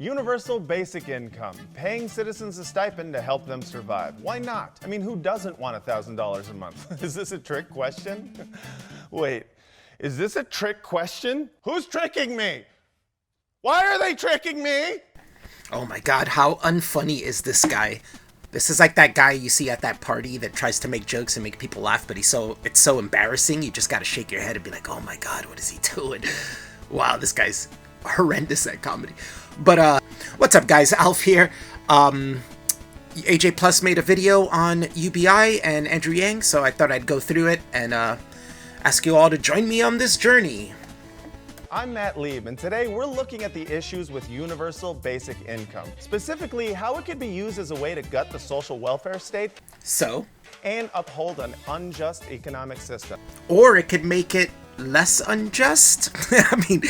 Universal basic income, paying citizens a stipend to help them survive. Why not? I mean, who doesn't want $1,000 a month? Is this a trick question? Wait, is this a trick question? Who's tricking me? Why are they tricking me? Oh my god, how unfunny is this guy? This is like that guy you see at that party that tries to make jokes and make people laugh, but it's so embarrassing, you just gotta shake your head and be like, oh my god, what is he doing? Wow, this guy's horrendous at comedy. But what's up guys, Alf here. AJ Plus made a video on UBI and Andrew Yang, so I thought I'd go through it and ask you all to join me on this journey. I'm Matt Lieb, and today we're looking at the issues with universal basic income. Specifically, how it could be used as a way to gut the social welfare state and uphold an unjust economic system. Or it could make it less unjust. I mean,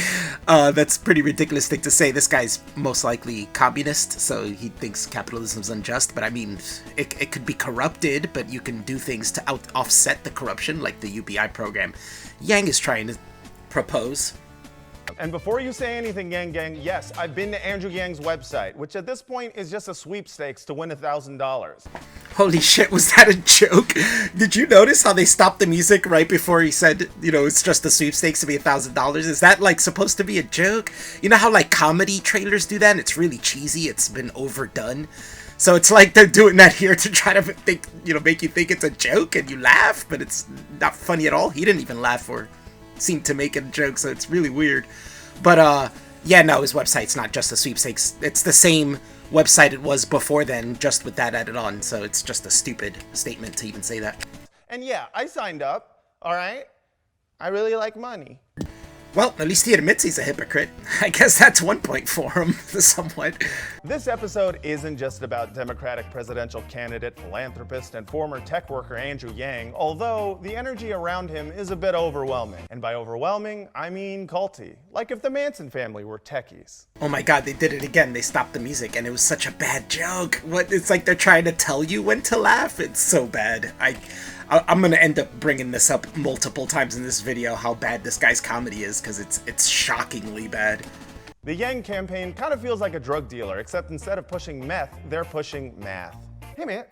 that's a pretty ridiculous thing to say. This guy's most likely communist, so he thinks capitalism's unjust. But I mean, it could be corrupted, but you can do things to offset the corruption, like the UBI program Yang is trying to propose. And before you say anything, Yang Gang, yes, I've been to Andrew Yang's website, which at this point is just a sweepstakes to win $1,000. Holy shit, was that a joke? Did you notice how they stopped the music right before he said, you know, it's just a sweepstakes to be $1,000? Is that like supposed to be a joke? You know how like comedy trailers do that? And it's really cheesy. It's been overdone. So it's like they're doing that here to try to think, you know, make you think it's a joke and you laugh, but it's not funny at all. He didn't even laugh or seem to make a joke, so it's really weird. But yeah, no, his website's not just a sweepstakes. It's the same website it was before then, just with that added on. So it's just a stupid statement to even say that. And yeah, I signed up, all right? I really like money. Well, at least he admits he's a hypocrite. I guess that's one point for him, somewhat. This episode isn't just about Democratic presidential candidate, philanthropist, and former tech worker Andrew Yang, although the energy around him is a bit overwhelming. And by overwhelming, I mean culty. Like if the Manson family were techies. Oh my god, they did it again. They stopped the music, and it was such a bad joke. What? It's like they're trying to tell you when to laugh. It's so bad. I'm gonna end up bringing this up multiple times in this video, how bad this guy's comedy is, because it's shockingly bad. The Yang campaign kind of feels like a drug dealer, except instead of pushing meth, they're pushing math. Hey man,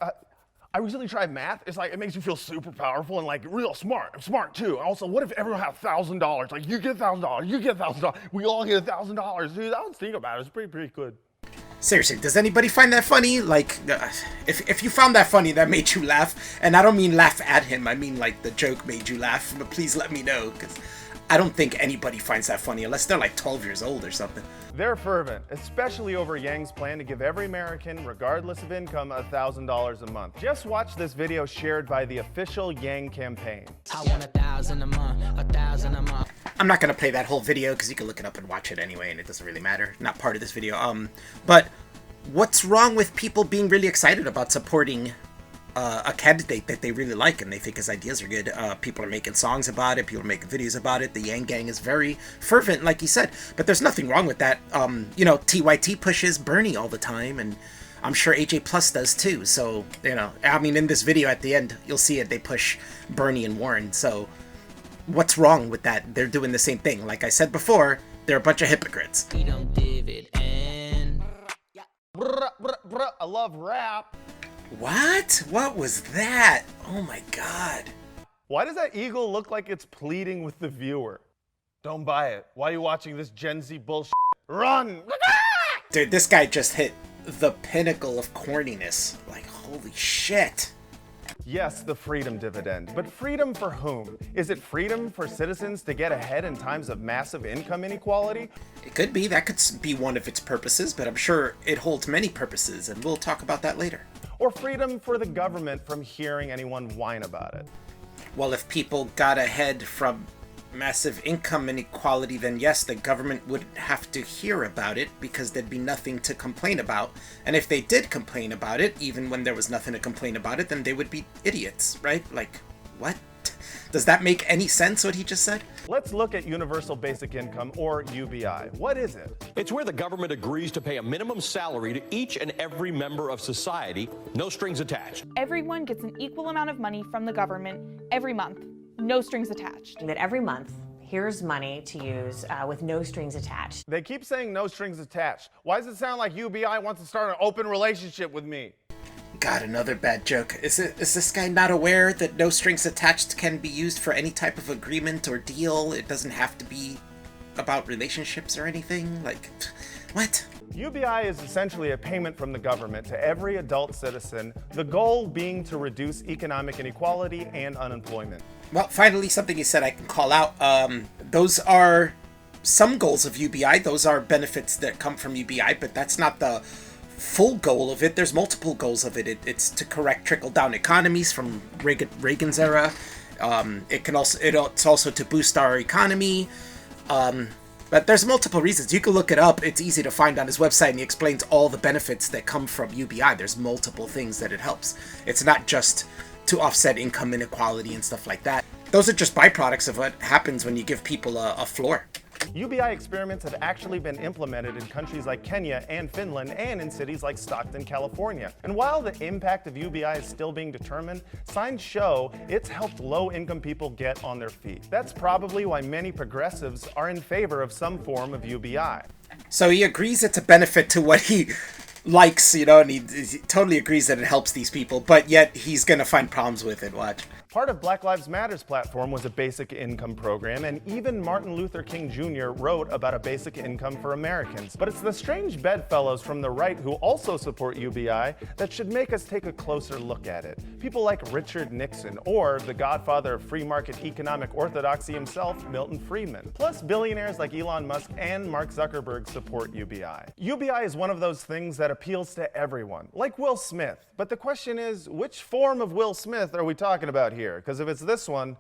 I recently tried math. It's like, it makes you feel super powerful and like real smart. I'm smart too. Also, what if everyone had $1,000? Like you get $1,000, you get $1,000, we all get $1,000. Dude, I was thinking about it. It's pretty good. Seriously, does anybody find that funny? Like, if you found that funny, that made you laugh, and I don't mean laugh at him, I mean like the joke made you laugh, but please let me know, because I don't think anybody finds that funny, unless they're like 12 years old or something. They're fervent, especially over Yang's plan to give every American, regardless of income, $1,000 a month. Just watch this video shared by the official Yang campaign. I want $1,000 a month, $1,000 a month. I'm not gonna play that whole video because you can look it up and watch it anyway, and it doesn't really matter. Not part of this video. But what's wrong with people being really excited about supporting a candidate that they really like and they think his ideas are good? People are making songs about it. People are making videos about it. The Yang Gang is very fervent, like you said. But there's nothing wrong with that. You know, TYT pushes Bernie all the time, and I'm sure AJ Plus does too. So, you know, I mean, in this video at the end, you'll see it. They push Bernie and Warren. So what's wrong with that? They're doing the same thing. Like I said before, they're a bunch of hypocrites. Dividend. I love rap. What? What was that? Oh my god. Why does that eagle look like it's pleading with the viewer? Don't buy it. Why are you watching this Gen Z bullshit? Run! Dude, this guy just hit the pinnacle of corniness. Like, holy shit. Yes, the freedom dividend. But freedom for whom? Is it freedom for citizens to get ahead in times of massive income inequality? It could be. That could be one of its purposes, but I'm sure it holds many purposes, and we'll talk about that later. Or freedom for the government from hearing anyone whine about it? Well, if people got ahead from massive income inequality, then yes, the government wouldn't have to hear about it because there'd be nothing to complain about. And if they did complain about it, even when there was nothing to complain about it, then they would be idiots, right? Like, what? Does that make any sense, what he just said? Let's look at universal basic income, or UBI. What is it? It's where the government agrees to pay a minimum salary to each and every member of society, no strings attached. Everyone gets an equal amount of money from the government every month, no strings attached. That every month, here's money to use with no strings attached. They keep saying no strings attached. Why does it sound like UBI wants to start an open relationship with me? God, another bad joke. Is this guy not aware that no strings attached can be used for any type of agreement or deal? It doesn't have to be about relationships or anything? Like, what? UBI is essentially a payment from the government to every adult citizen, the goal being to reduce economic inequality and unemployment. Well, finally, something you said I can call out. Those are some goals of UBI. Those are benefits that come from UBI, but that's not the full goal of it. There's multiple goals of it. It's to correct trickle-down economies from Reagan's era. It's also to boost our economy. But there's multiple reasons. You can look it up. It's easy to find on his website, and he explains all the benefits that come from UBI. There's multiple things that it helps. It's not just to offset income inequality and stuff like that. Those are just byproducts of what happens when you give people a floor. UBI experiments have actually been implemented in countries like Kenya and Finland and in cities like Stockton, California. And while the impact of UBI is still being determined, signs show it's helped low-income people get on their feet. That's probably why many progressives are in favor of some form of UBI. So he agrees it's a benefit to what he likes, and he totally agrees that it helps these people, but yet he's gonna find problems with it. Watch. Part of Black Lives Matter's platform was a basic income program, and even Martin Luther King Jr. wrote about a basic income for Americans. But it's the strange bedfellows from the right who also support UBI that should make us take a closer look at it. People like Richard Nixon, or the godfather of free market economic orthodoxy himself, Milton Friedman. Plus, billionaires like Elon Musk and Mark Zuckerberg support UBI. UBI is one of those things that appeals to everyone, like Will Smith. But the question is, which form of Will Smith are we talking about here? Because if it's this one,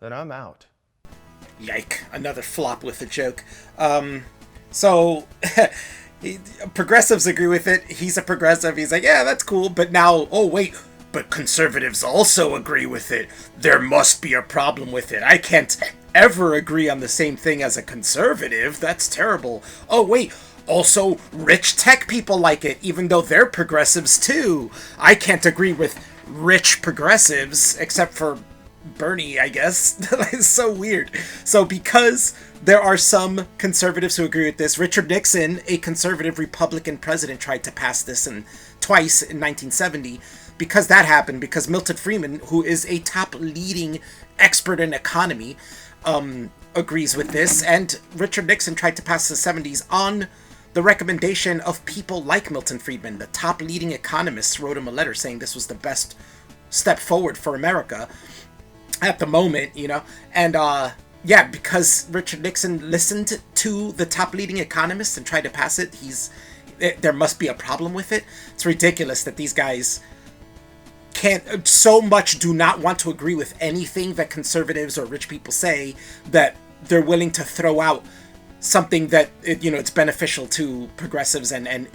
then I'm out. Yike, another flop with the joke. So progressives agree with it. He's a progressive. He's like, yeah, that's cool. But now, oh wait, but conservatives also agree with it. There must be a problem with it. I can't ever agree on the same thing as a conservative. That's terrible. Oh wait, also rich tech people like it, even though they're progressives too. I can't agree with rich progressives, except for Bernie, I guess. It's so weird. So because there are some conservatives who agree with this, Richard Nixon, a conservative Republican president, tried to pass this twice in 1970. Because that happened, because Milton Friedman, who is a top leading expert in economy, agrees with this, and Richard Nixon tried to pass the 70s on the recommendation of people like Milton Friedman. The top leading economists wrote him a letter saying this was the best step forward for America at the moment, and yeah, because Richard Nixon listened to the top leading economists and tried to pass it, there must be a problem with it. It's ridiculous that these guys do not want to agree with anything that conservatives or rich people say, that they're willing to throw out something that it's beneficial to progressives and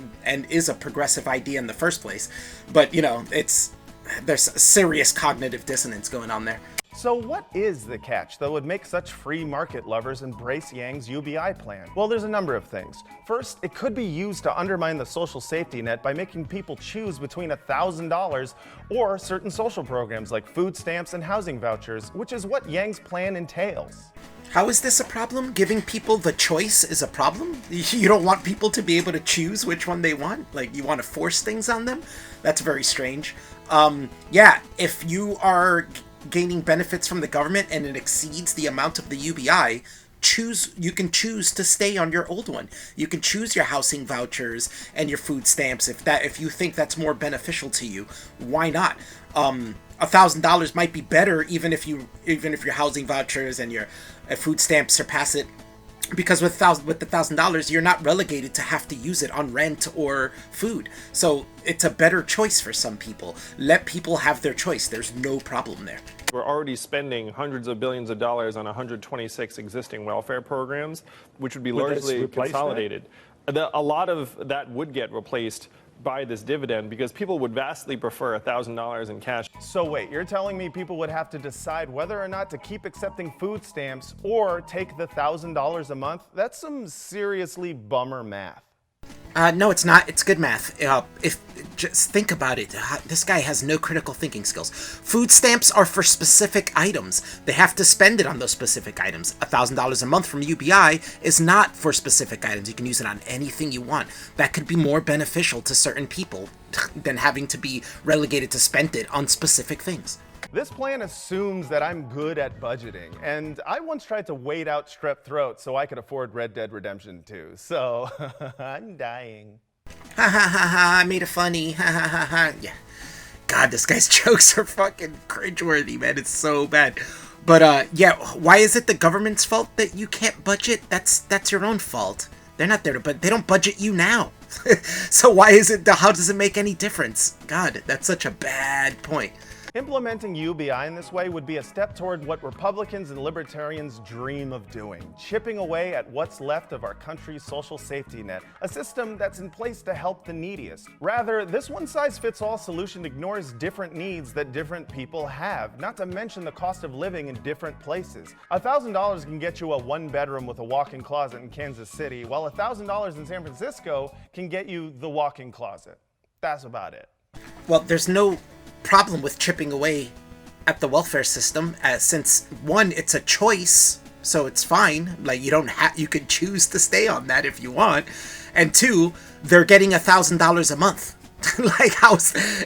is a progressive idea in the first place. But there's serious cognitive dissonance going on there. So what is the catch that would make such free market lovers embrace Yang's UBI plan? Well, there's a number of things. First, it could be used to undermine the social safety net by making people choose between $1,000 or certain social programs like food stamps and housing vouchers, which is what Yang's plan entails. How is this a problem? Giving people the choice is a problem? You don't want people to be able to choose which one they want? Like, you want to force things on them? That's very strange. Yeah, if you are gaining benefits from the government and it exceeds the amount of the UBI, you can choose to stay on your old one. You can choose your housing vouchers and your food stamps if you think that's more beneficial to you. Why not? $1,000 might be better even if your housing vouchers and your food stamps surpass it, because with the $1,000 you're not relegated to have to use it on rent or food. So it's a better choice for some people. Let people have their choice. There's no problem there. We're already spending hundreds of billions of dollars on 126 existing welfare programs, which would be largely consolidated. A lot of that would get replaced by this dividend because people would vastly prefer $1,000 in cash. So wait, you're telling me people would have to decide whether or not to keep accepting food stamps or take the $1,000 a month? That's some seriously bummer math. No, it's not. It's good math. If just think about it, this guy has no critical thinking skills. Food stamps are for specific items. They have to spend it on those specific items. $1,000 a month from UBI is not for specific items. You can use it on anything you want. That could be more beneficial to certain people than having to be relegated to spend it on specific things. This plan assumes that I'm good at budgeting, and I once tried to wait out strep throat so I could afford Red Dead Redemption 2, so I'm dying. Ha ha ha ha, I made it funny, ha ha ha ha, yeah. God, this guy's jokes are fucking cringeworthy, man, it's so bad. But, yeah, why is it the government's fault that you can't budget? That's your own fault. They're not there to, but they don't budget you now. So why is it, how does it make any difference? God, that's such a bad point. Implementing UBI in this way would be a step toward what Republicans and libertarians dream of doing, chipping away at what's left of our country's social safety net, a system that's in place to help the neediest. Rather, this one-size-fits-all solution ignores different needs that different people have, not to mention the cost of living in different places. $1,000 can get you a one-bedroom with a walk-in closet in Kansas City, while $1,000 in San Francisco can get you the walk-in closet. That's about it. Well, there's no problem with chipping away at the welfare system, since one, it's a choice, so it's fine. Like, you could choose to stay on that if you want, and two, they're getting $1,000 a month. Like,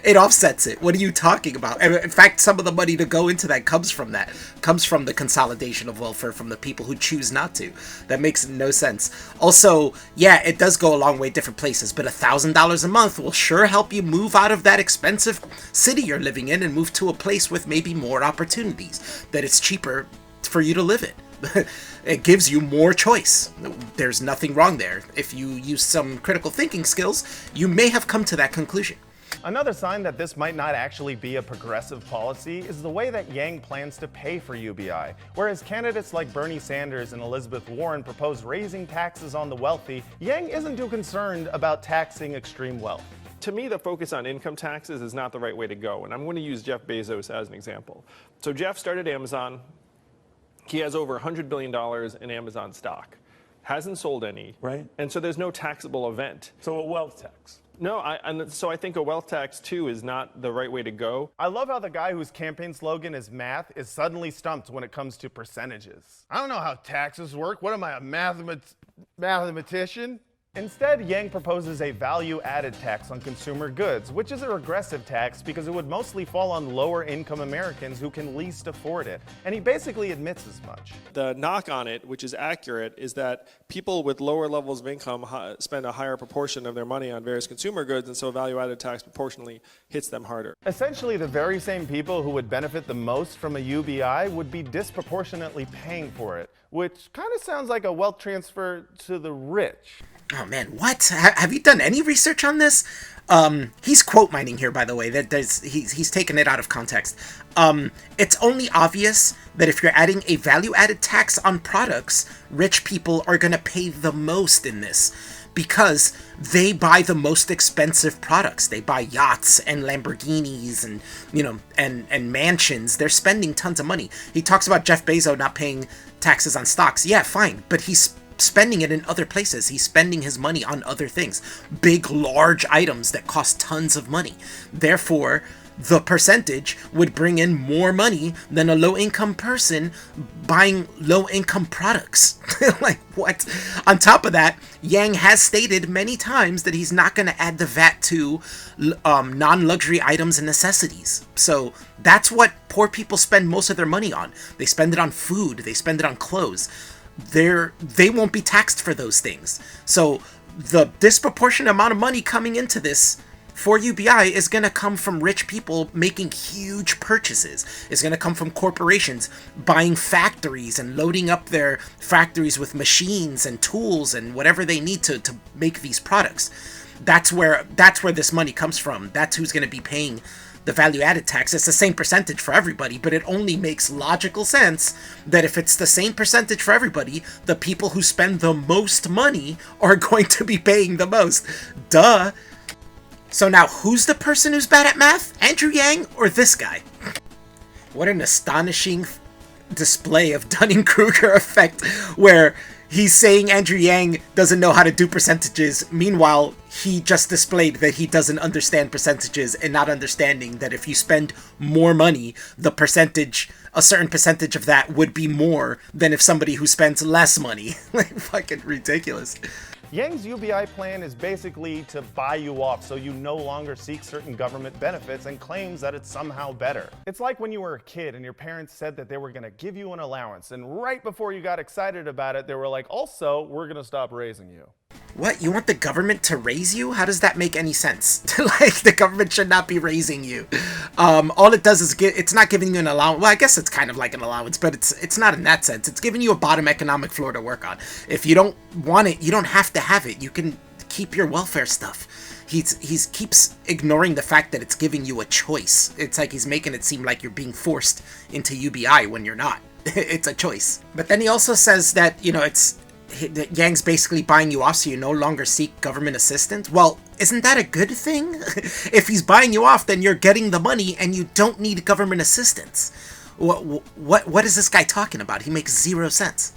it offsets it. What are you talking about? And in fact, some of the money to go into that comes from the consolidation of welfare from the people who choose not to. That makes no sense. Also, yeah, it does go a long way different places, but $1,000 a month will sure help you move out of that expensive city you're living in and move to a place with maybe more opportunities, that it's cheaper for you to live in. It gives you more choice. There's nothing wrong there. If you use some critical thinking skills, you may have come to that conclusion. Another sign that this might not actually be a progressive policy is the way that Yang plans to pay for UBI. Whereas candidates like Bernie Sanders and Elizabeth Warren propose raising taxes on the wealthy, Yang isn't too concerned about taxing extreme wealth. To me, the focus on income taxes is not the right way to go, and I'm going to use Jeff Bezos as an example. So Jeff started Amazon. He has over $100 billion in Amazon stock. Hasn't sold any. Right. And so there's no taxable event. So a wealth tax. No, so I think a wealth tax, too, is not the right way to go. I love how the guy whose campaign slogan is math is suddenly stumped when it comes to percentages. I don't know how taxes work. What am I, a mathematician? Instead, Yang proposes a value-added tax on consumer goods, which is a regressive tax because it would mostly fall on lower-income Americans who can least afford it. And he basically admits as much. The knock on it, which is accurate, is that people with lower levels of income spend a higher proportion of their money on various consumer goods, and so a value-added tax proportionally hits them harder. Essentially, the very same people who would benefit the most from a UBI would be disproportionately paying for it, which kind of sounds like a wealth transfer to the rich. Oh man, what? Have you done any research on this? He's quote mining here, by the way. He's taken it out of context. It's only obvious that if you're adding a value-added tax on products, rich people are going to pay the most in this because they buy the most expensive products. They buy yachts and Lamborghinis and, and mansions. They're spending tons of money. He talks about Jeff Bezos not paying taxes on stocks. Yeah, fine, but he's spending it in other places. He's spending his money on other things. Big, large items that cost tons of money. Therefore, the percentage would bring in more money than a low-income person buying low-income products. Like, what? On top of that, Yang has stated many times that he's not going to add the VAT to non-luxury items and necessities. So that's what poor people spend most of their money on. They spend it on food. They spend it on clothes. They won't be taxed for those things. So the disproportionate amount of money coming into this for UBI is going to come from rich people making huge purchases. It's going to come from corporations buying factories and loading up their factories with machines and tools and whatever they need to make these products. That's where this money comes from. That's who's going to be paying the value-added tax. It's the same percentage for everybody, but it only makes logical sense that if it's the same percentage for everybody, the people who spend the most money are going to be paying the most. Duh. So now, who's the person who's bad at math? Andrew Yang or this guy? What an astonishing display of Dunning-Kruger effect, where He's saying Andrew Yang doesn't know how to do percentages. Meanwhile, he just displayed that he doesn't understand percentages, and not understanding that if you spend more money, the percentage, a certain percentage of that would be more than if somebody who spends less money. Like, fucking ridiculous. Yang's UBI plan is basically to buy you off so you no longer seek certain government benefits and claims that it's somehow better. It's like when you were a kid and your parents said that they were gonna give you an allowance, and right before you got excited about it, they were like, also, we're gonna stop raising you. What? You want the government to raise you? How does that make any sense? Like, the government should not be raising you. All it does is it's not giving you an allowance. Well, I guess it's kind of like an allowance, but it's not in that sense. It's giving you a bottom economic floor to work on. If you don't want it, you don't have to have it. You can keep your welfare stuff. He's keeps ignoring the fact that it's giving you a choice. It's like he's making it seem like you're being forced into UBI when you're not. It's a choice. But then he also says that, you know, Yang's basically buying you off so you no longer seek government assistance. Well, isn't that a good thing? If he's buying you off, then you're getting the money and you don't need government assistance. What is this guy talking about? He makes 0 sense.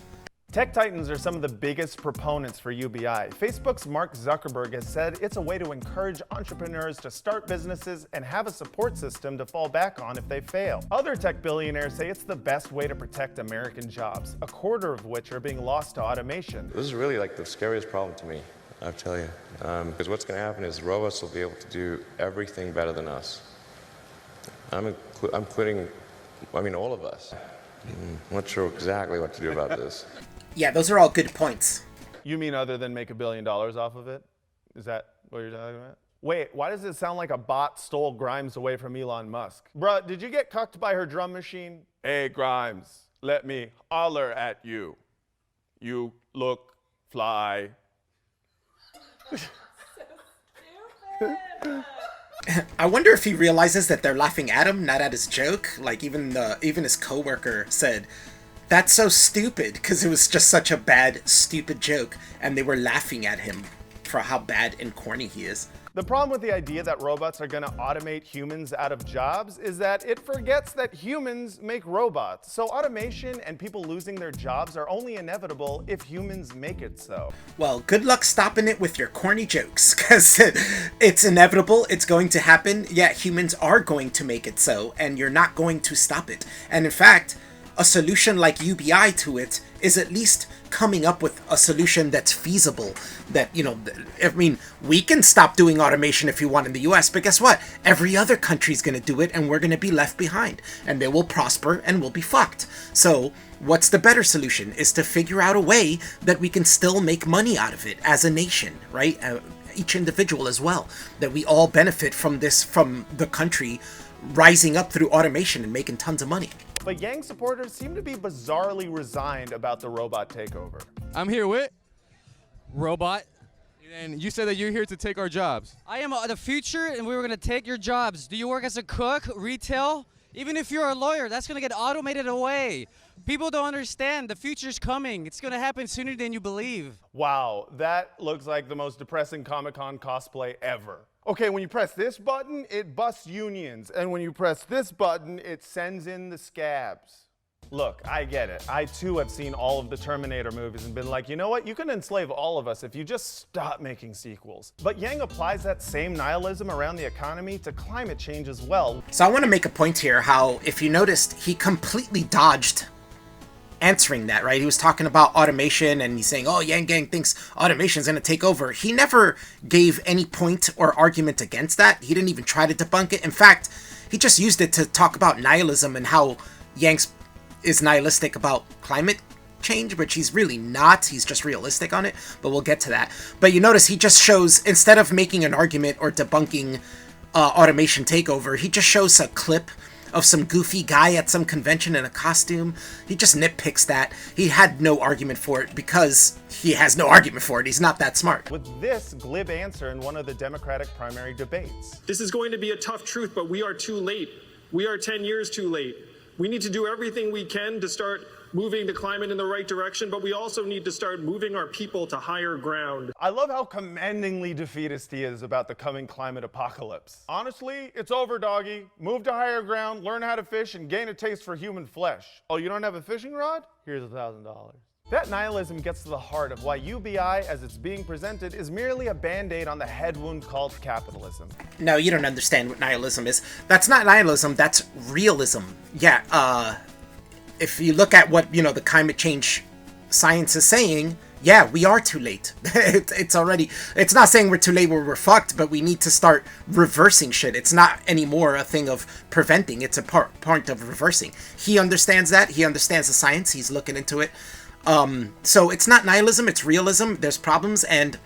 Tech titans are some of the biggest proponents for UBI. Facebook's Mark Zuckerberg has said it's a way to encourage entrepreneurs to start businesses and have a support system to fall back on if they fail. Other tech billionaires say it's the best way to protect American jobs, a quarter of which are being lost to automation. This is really like the scariest problem to me, I'll tell you. Because what's going to happen is robots will be able to do everything better than us. I'm including, I mean, all of us. I'm not sure exactly what to do about this. Yeah, those are all good points. You mean other than make $1 billion off of it? Is that what you're talking about? Wait, why does it sound like a bot stole Grimes away from Elon Musk? Bruh, did you get cucked by her drum machine? Hey, Grimes, let me holler at you. You look fly. I wonder if he realizes that they're laughing at him, not at his joke. Like, even his coworker said, "That's so stupid," because it was just such a bad, stupid joke, and they were laughing at him for how bad and corny he is. The problem with the idea that robots are going to automate humans out of jobs is that it forgets that humans make robots. So automation and people losing their jobs are only inevitable if humans make it so. Well, good luck stopping it with your corny jokes, because it's inevitable, it's going to happen. Yeah, humans are going to make it so, and you're not going to stop it. And in fact, a solution like UBI to it is at least coming up with a solution that's feasible. That, you know, I mean, we can stop doing automation if you want in the US, but guess what? Every other country's gonna do it, and we're gonna be left behind, and they will prosper and we'll be fucked. So what's the better solution? Is to figure out a way that we can still make money out of it as a nation, right? Each individual as well, that we all benefit from this, from the country rising up through automation and making tons of money. But Yang supporters seem to be bizarrely resigned about the robot takeover. I'm here with Robot, and you said that you're here to take our jobs. I am the future, and we were going to take your jobs. Do you work as a cook, retail? Even if you're a lawyer, that's going to get automated away. People don't understand. The future's coming. It's going to happen sooner than you believe. Wow, that looks like the most depressing Comic-Con cosplay ever. Okay, when you press this button, it busts unions. And when you press this button, it sends in the scabs. Look, I get it. I too have seen all of the Terminator movies and been like, you know what? You can enslave all of us if you just stop making sequels. But Yang applies that same nihilism around the economy to climate change as well. So I want to make a point here how, if you noticed, he completely dodged answering that, right? He was talking about automation and he's saying, oh, Yang Gang thinks automation is going to take over. He never gave any point or argument against that. He didn't even try to debunk it. In fact, he just used it to talk about nihilism and how Yang is nihilistic about climate change, which he's really not. He's just realistic on it, but we'll get to that. But you notice he just shows, instead of making an argument or debunking automation takeover, he just shows a clip of some goofy guy at some convention in a costume. He just nitpicks that. He had no argument for it because he has no argument for it. He's not that smart. With this glib answer in one of the Democratic primary debates. This is going to be a tough truth, but we are too late. We are 10 years too late. We need to do everything we can to start moving the climate in the right direction, but we also need to start moving our people to higher ground. I love how commendingly defeatist he is about the coming climate apocalypse. Honestly, it's over, doggy. Move to higher ground, learn how to fish, and gain a taste for human flesh. Oh, you don't have a fishing rod? Here's $1,000. That nihilism gets to the heart of why UBI, as it's being presented, is merely a band-aid on the head wound called capitalism. No, you don't understand what nihilism is. That's not nihilism, that's realism. Yeah, if you look at what, the climate change science is saying, yeah, we are too late. It's not saying we're too late where we're fucked, but we need to start reversing shit. It's not anymore a thing of preventing, it's a part of reversing. He understands that, he understands the science, he's looking into it. So it's not nihilism, it's realism. There's problems, and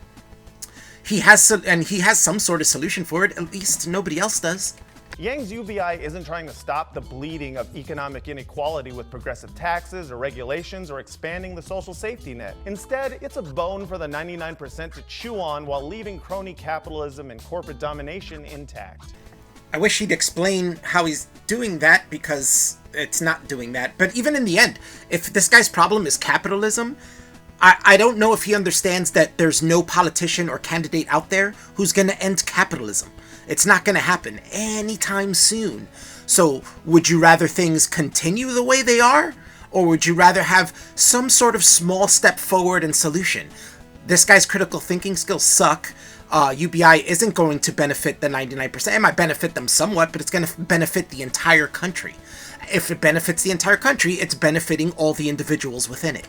he has some sort of solution for it. At least nobody else does. Yang's UBI isn't trying to stop the bleeding of economic inequality with progressive taxes or regulations or expanding the social safety net. Instead, it's a bone for the 99% to chew on while leaving crony capitalism and corporate domination intact. I wish he'd explain how he's doing that, because it's not doing that. But even in the end, if this guy's problem is capitalism, I don't know if he understands that there's no politician or candidate out there who's going to end capitalism. It's not going to happen anytime soon. So would you rather things continue the way they are? Or would you rather have some sort of small step forward and solution? This guy's critical thinking skills suck. UBI isn't going to benefit the 99%. It might benefit them somewhat, but it's going to benefit the entire country. If it benefits the entire country, it's benefiting all the individuals within it.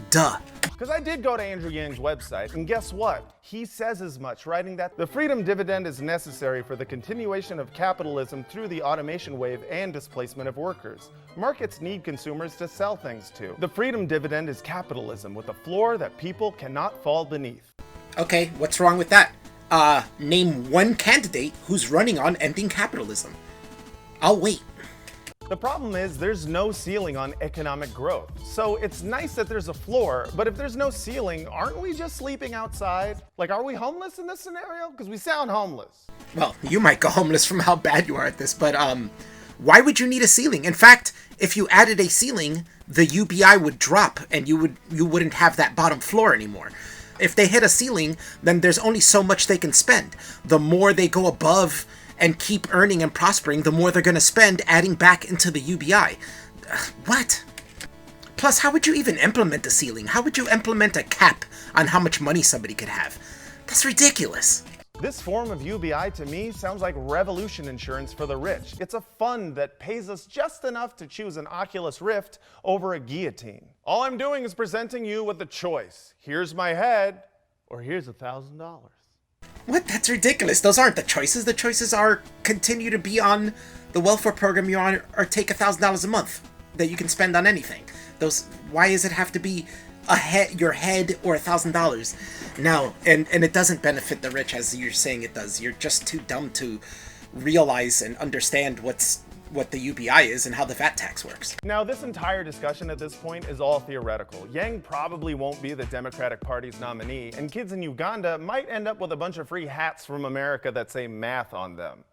Duh. Because I did go to Andrew Yang's website, and guess what? He says as much, writing that the freedom dividend is necessary for the continuation of capitalism through the automation wave and displacement of workers. Markets need consumers to sell things to. The freedom dividend is capitalism with a floor that people cannot fall beneath. Okay, what's wrong with that? Name one candidate who's running on ending capitalism. I'll wait. The problem is there's no ceiling on economic growth. So it's nice that there's a floor, but if there's no ceiling, aren't we just sleeping outside? Like, are we homeless in this scenario? Because we sound homeless. Well, you might go homeless from how bad you are at this, but why would you need a ceiling? In fact, if you added a ceiling, the UBI would drop and you wouldn't have that bottom floor anymore. If they hit a ceiling, then there's only so much they can spend. The more they go above and keep earning and prospering, the more they're going to spend adding back into the UBI. What? Plus, how would you even implement a ceiling? How would you implement a cap on how much money somebody could have? That's ridiculous. This form of UBI to me sounds like revolution insurance for the rich. It's a fund that pays us just enough to choose an Oculus Rift over a guillotine. All I'm doing is presenting you with a choice. Here's my head, or here's $1,000. What? That's ridiculous. Those aren't the choices. The choices are continue to be on the welfare program you're on, or take $1,000 a month that you can spend on anything. Why does it have to be your head or $1,000? No, and it doesn't benefit the rich as you're saying it does. You're just too dumb to realize and understand what the UBI is and how the VAT tax works. Now, this entire discussion at this point is all theoretical. Yang probably won't be the Democratic Party's nominee, and kids in Uganda might end up with a bunch of free hats from America that say math on them.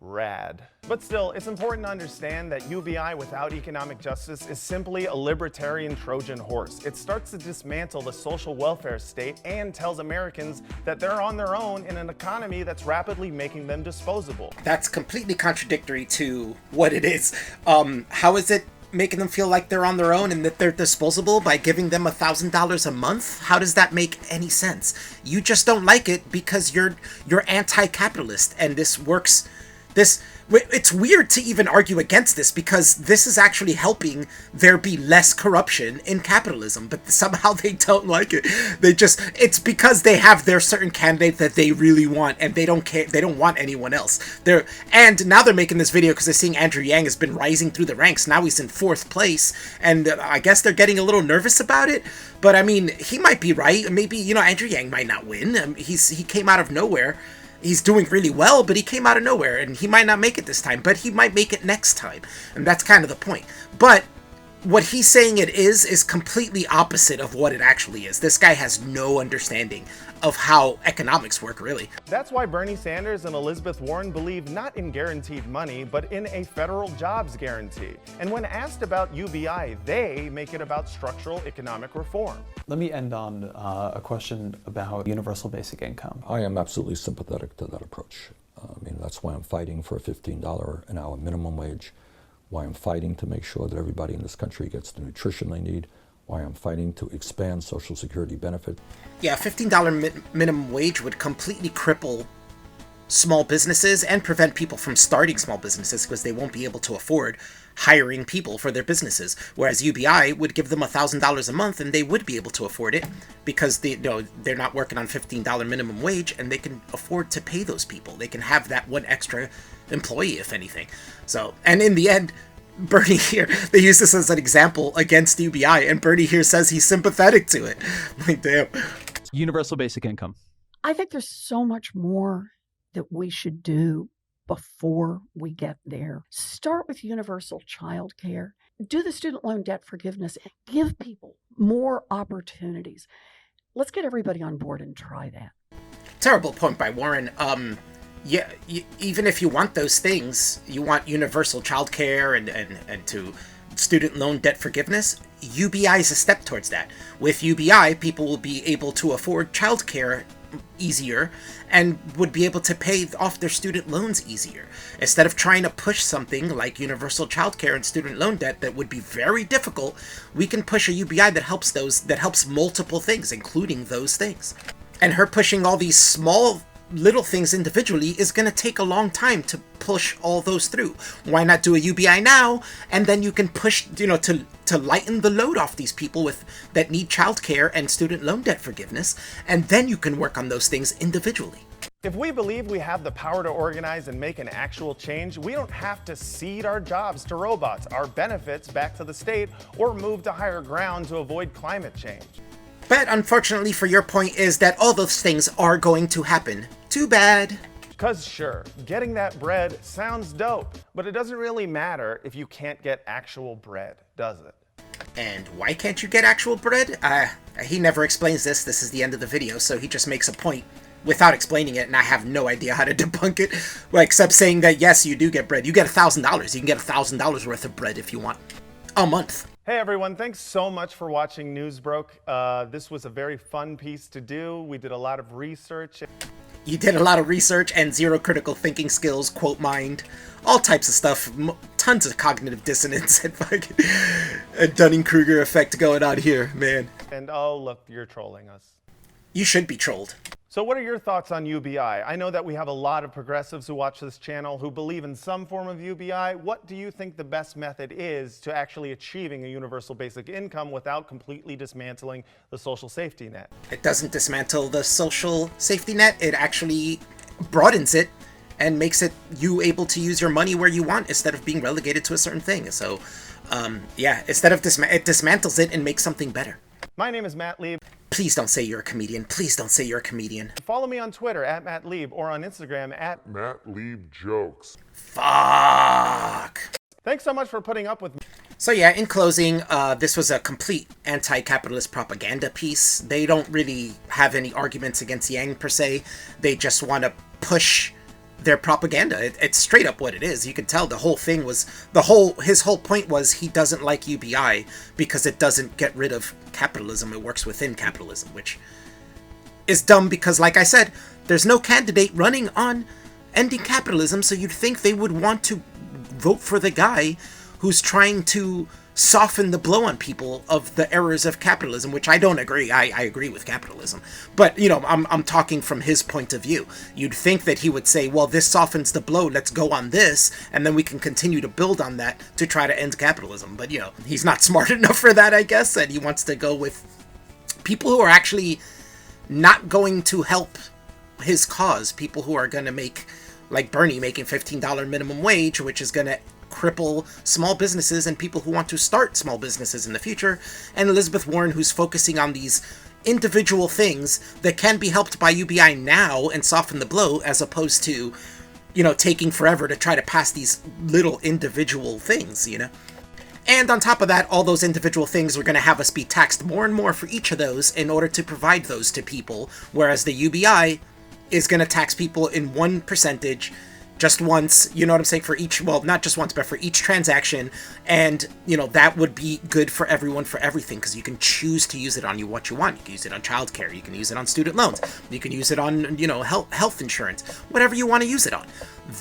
Rad. But still, it's important to understand that UBI without economic justice is simply a libertarian Trojan horse. It starts to dismantle the social welfare state and tells Americans that they're on their own in an economy that's rapidly making them disposable. That's completely contradictory to what it is. How is it making them feel like they're on their own and that they're disposable by giving them $1,000 a month? How does that make any sense? You just don't like it because you're anti-capitalist, and this works. It's weird to even argue against this, because this is actually helping there be less corruption in capitalism, but somehow they don't like it. It's because they have their certain candidate that they really want, and they don't care. They don't want anyone else. And now they're making this video because they're seeing Andrew Yang has been rising through the ranks. Now he's in 4th place, and I guess they're getting a little nervous about it. But I mean, he might be right. Maybe, Andrew Yang might not win. He came out of nowhere. He's doing really well, but he came out of nowhere, and he might not make it this time, but he might make it next time, and that's kind of the point. But what he's saying it is completely opposite of what it actually is. This guy has no understanding of how economics work, really. That's why Bernie Sanders and Elizabeth Warren believe not in guaranteed money, but in a federal jobs guarantee. And when asked about UBI, they make it about structural economic reform. Let me end on a question about universal basic income. I am absolutely sympathetic to that approach. That's why I'm fighting for a $15 an hour minimum wage, why I'm fighting to make sure that everybody in this country gets the nutrition they need, why I'm fighting to expand Social Security benefit. Yeah, $15 minimum wage would completely cripple small businesses and prevent people from starting small businesses because they won't be able to afford hiring people for their businesses. Whereas UBI would give them $1,000 a month and they would be able to afford it because they're not working on $15 minimum wage and they can afford to pay those people. They can have that one extra employee, if anything. So, and in the end, Bernie here, they use this as an example against UBI, and Bernie here says he's sympathetic to it. Like, damn. Universal basic income. I think there's so much more that we should do before we get there. Start with universal child care. Do the student loan debt forgiveness and give people more opportunities. Let's get everybody on board and try that. Terrible point by Warren. Yeah, even if you want those things, you want universal child care and to student loan debt forgiveness, UBI is a step towards that. With UBI, people will be able to afford child care easier and would be able to pay off their student loans easier. Instead of trying to push something like universal child care and student loan debt that would be very difficult, we can push a UBI that helps multiple things, including those things. And her pushing all these small little things individually is going to take a long time to push all those through. Why not do a UBI now, and then you can push, to lighten the load off these people that need childcare and student loan debt forgiveness, and then you can work on those things individually. If we believe we have the power to organize and make an actual change, we don't have to cede our jobs to robots, our benefits back to the state, or move to higher ground to avoid climate change. But unfortunately for your point is that all those things are going to happen. Too bad. Cause sure, getting that bread sounds dope, but it doesn't really matter if you can't get actual bread, does it? And why can't you get actual bread? He never explains this. This is the end of the video, so he just makes a point without explaining it, and I have no idea how to debunk it, well, except saying that yes, you do get bread. You get $1,000. You can get $1,000 worth of bread if you want. A month. Hey everyone, thanks so much for watching News Broke. This was a very fun piece to do. We did a lot of research. You did a lot of research and zero critical thinking skills, quote mined, all types of stuff, tons of cognitive dissonance and fucking a Dunning-Kruger effect going on here, man. And oh look, you're trolling us. You should be trolled. So what are your thoughts on UBI? I know that we have a lot of progressives who watch this channel who believe in some form of UBI. What do you think the best method is to actually achieving a universal basic income without completely dismantling the social safety net? It doesn't dismantle the social safety net. It actually broadens it and makes it you able to use your money where you want instead of being relegated to a certain thing. So, yeah, instead of it dismantles it and makes something better. My name is Matt Lieb. Please don't say you're a comedian. Please don't say you're a comedian. Follow me on Twitter at Matt Lieb or on Instagram at MattLiebJokes. Fuck. Thanks so much for putting up with me. So yeah, in closing, this was a complete anti-capitalist propaganda piece. They don't really have any arguments against Yang per se. They just want to push their propaganda. It's straight up what it is. You can tell the whole thing was, his whole point was he doesn't like UBI because it doesn't get rid of capitalism. It works within capitalism, which is dumb because, like I said, there's no candidate running on ending capitalism, so you'd think they would want to vote for the guy who's trying to soften the blow on people of the errors of capitalism, which I don't agree. I agree with capitalism. But, I'm talking from his point of view. You'd think that he would say, well, this softens the blow, let's go on this, and then we can continue to build on that to try to end capitalism. But, he's not smart enough for that, I guess, and he wants to go with people who are actually not going to help his cause, people who are going to make, like Bernie making $15 minimum wage, which is going to cripple small businesses and people who want to start small businesses in the future, and Elizabeth Warren, who's focusing on these individual things that can be helped by UBI now and soften the blow, as opposed to, taking forever to try to pass these little individual things, And on top of that, all those individual things are going to have us be taxed more and more for each of those in order to provide those to people, whereas the UBI is going to tax people in one percentage just once, you know what I'm saying, for each, well, not just once, but for each transaction, and, that would be good for everyone for everything, because you can choose to use it on what you want. You can use it on childcare, you can use it on student loans, you can use it on, health insurance, whatever you want to use it on.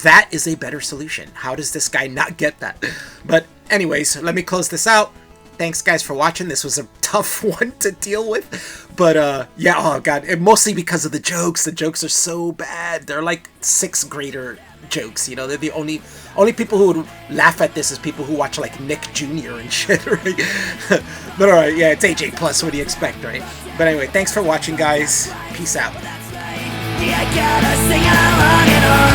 That is a better solution. How does this guy not get that? But anyways, let me close this out. Thanks, guys, for watching. This was a tough one to deal with. But, yeah, oh, God. And mostly because of the jokes. The jokes are so bad. They're like 6th grader jokes, you know? They're the only people who would laugh at this is people who watch, like, Nick Jr. and shit, right? But, alright, yeah, it's AJ+. What do you expect, right? But anyway, thanks for watching, guys. Peace out. Yeah, I gotta sing along and on.